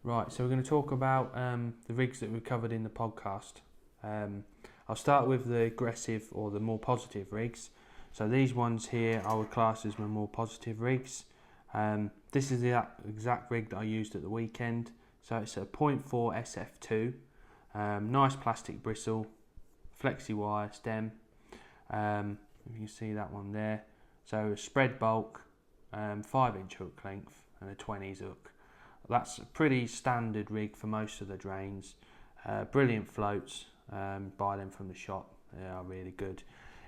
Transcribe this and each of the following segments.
Right, so we're going to talk about the rigs that we covered in the podcast. I'll start with the aggressive or the more positive rigs. So these ones here I would class as my more positive rigs. This is the exact rig that I used at the weekend. So it's a 0.4 SF2, nice plastic bristle, flexi wire stem. If you can see that one there. So a spread bulk, 5-inch hook length and a 20s hook. That's a pretty standard rig for most of the drains. Brilliant floats, buy them from the shop, they are really good.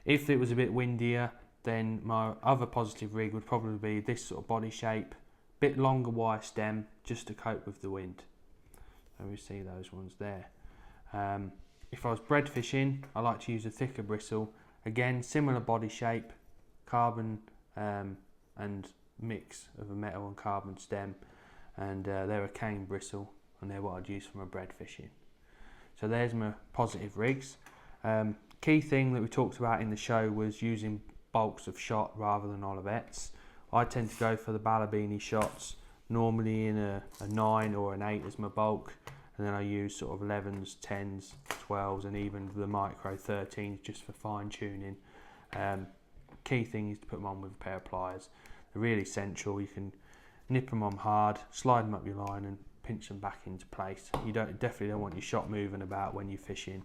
If it was a bit windier, then my other positive rig would probably be this sort of body shape, bit longer wire stem just to cope with the wind. So we see those ones there. If I was bread fishing, I like to use a thicker bristle. Again, similar body shape, carbon and mix of a metal and carbon stem. And they're a cane bristle, and they're what I'd use for my bread fishing. So there's my positive rigs. Key thing that we talked about in the show was using bulks of shot rather than olivettes. I tend to go for the Balabini shots, normally in a 9 or an 8 as my bulk, and then I use sort of 11s, 10s, 12s and even the micro 13s just for fine tuning. Key thing is to put them on with a pair of pliers. They're really essential. You can nip them on hard, slide them up your line and pinch them back into place. You definitely don't want your shot moving about when you're fishing.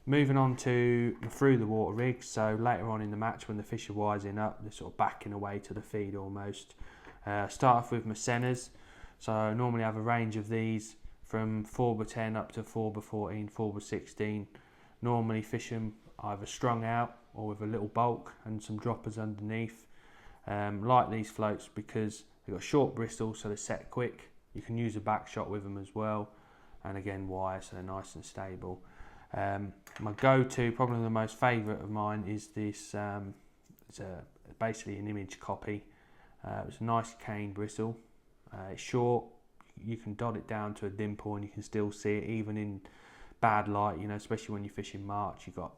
Moving on to through the water rigs, so later on in the match when the fish are wising up, they're sort of backing away to the feed almost. Start off with my Senas, so I normally have a range of these from 4x10 up to 4x14, 4x16. Normally fish them either strung out or with a little bulk and some droppers underneath. Like these floats because they've got short bristles, so they're set quick. You can use a back shot with them as well, and again wire, so they're nice and stable. My go-to, probably the most favourite of mine, is this. It's basically an image copy. It's a nice cane bristle. It's short. You can dot it down to a dimple, and you can still see it even in bad light. You know, especially when you fish in March, you've got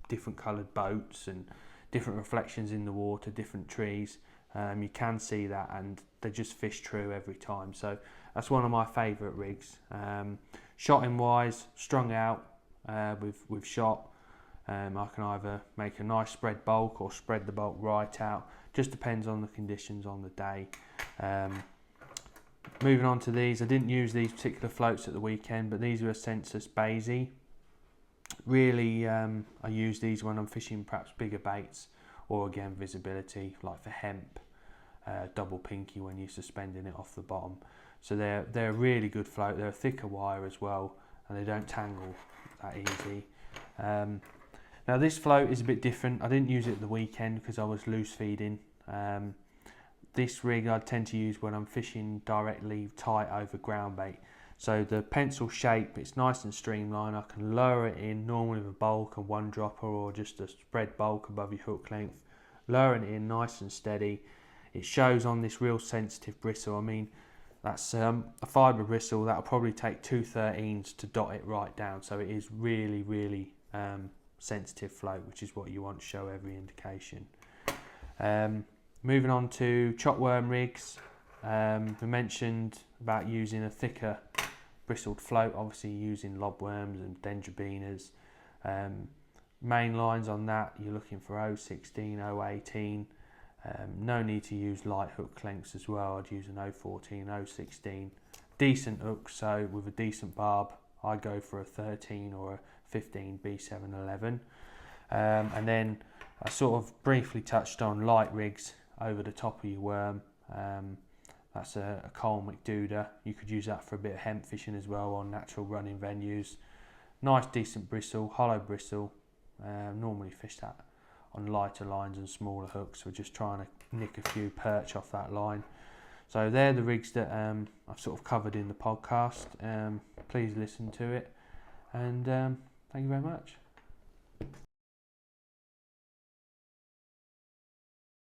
different coloured boats and different reflections in the water, different trees. You can see that, and they just fish true every time. So that's one of my favourite rigs. Shotting wise, strung out with shot. I can either make a nice spread bulk or spread the bulk right out. Just depends on the conditions on the day. Moving on to these, I didn't use these particular floats at the weekend, but these are a Sensus Basie. Really, I use these when I'm fishing perhaps bigger baits, or again visibility, like for hemp. Double pinky when you're suspending it off the bottom. So they're a really good float. They're a thicker wire as well, and they don't tangle that easy. Now this float is a bit different. I didn't use it at the weekend because I was loose feeding. This rig I tend to use when I'm fishing directly tight over ground bait. So the pencil shape, it's nice and streamlined. I can lower it in normally with a bulk, a one dropper, or just a spread bulk above your hook length. Lowering it in nice and steady. It shows on this real sensitive bristle. I mean, that's a fibre bristle that'll probably take 2/13s to dot it right down. So it is really, really sensitive float, which is what you want to show every indication. Moving on to chopworm rigs. We mentioned about using a thicker bristled float, obviously using lobworms and dendrobinas. Main lines on that, you're looking for 016, 018. No need to use light hook lengths as well. I'd use an 014, 016. Decent hook, so with a decent barb, I go for a 13 or a 15 B711. And then I sort of briefly touched on light rigs over the top of your worm. That's a Cole McDuda. You could use that for a bit of hemp fishing as well on natural running venues. Nice decent bristle, hollow bristle. Normally fish that on lighter lines and smaller hooks. We're just trying to nick a few perch off that line. So they're the rigs that I've sort of covered in the podcast. Please listen to it, and thank you very much.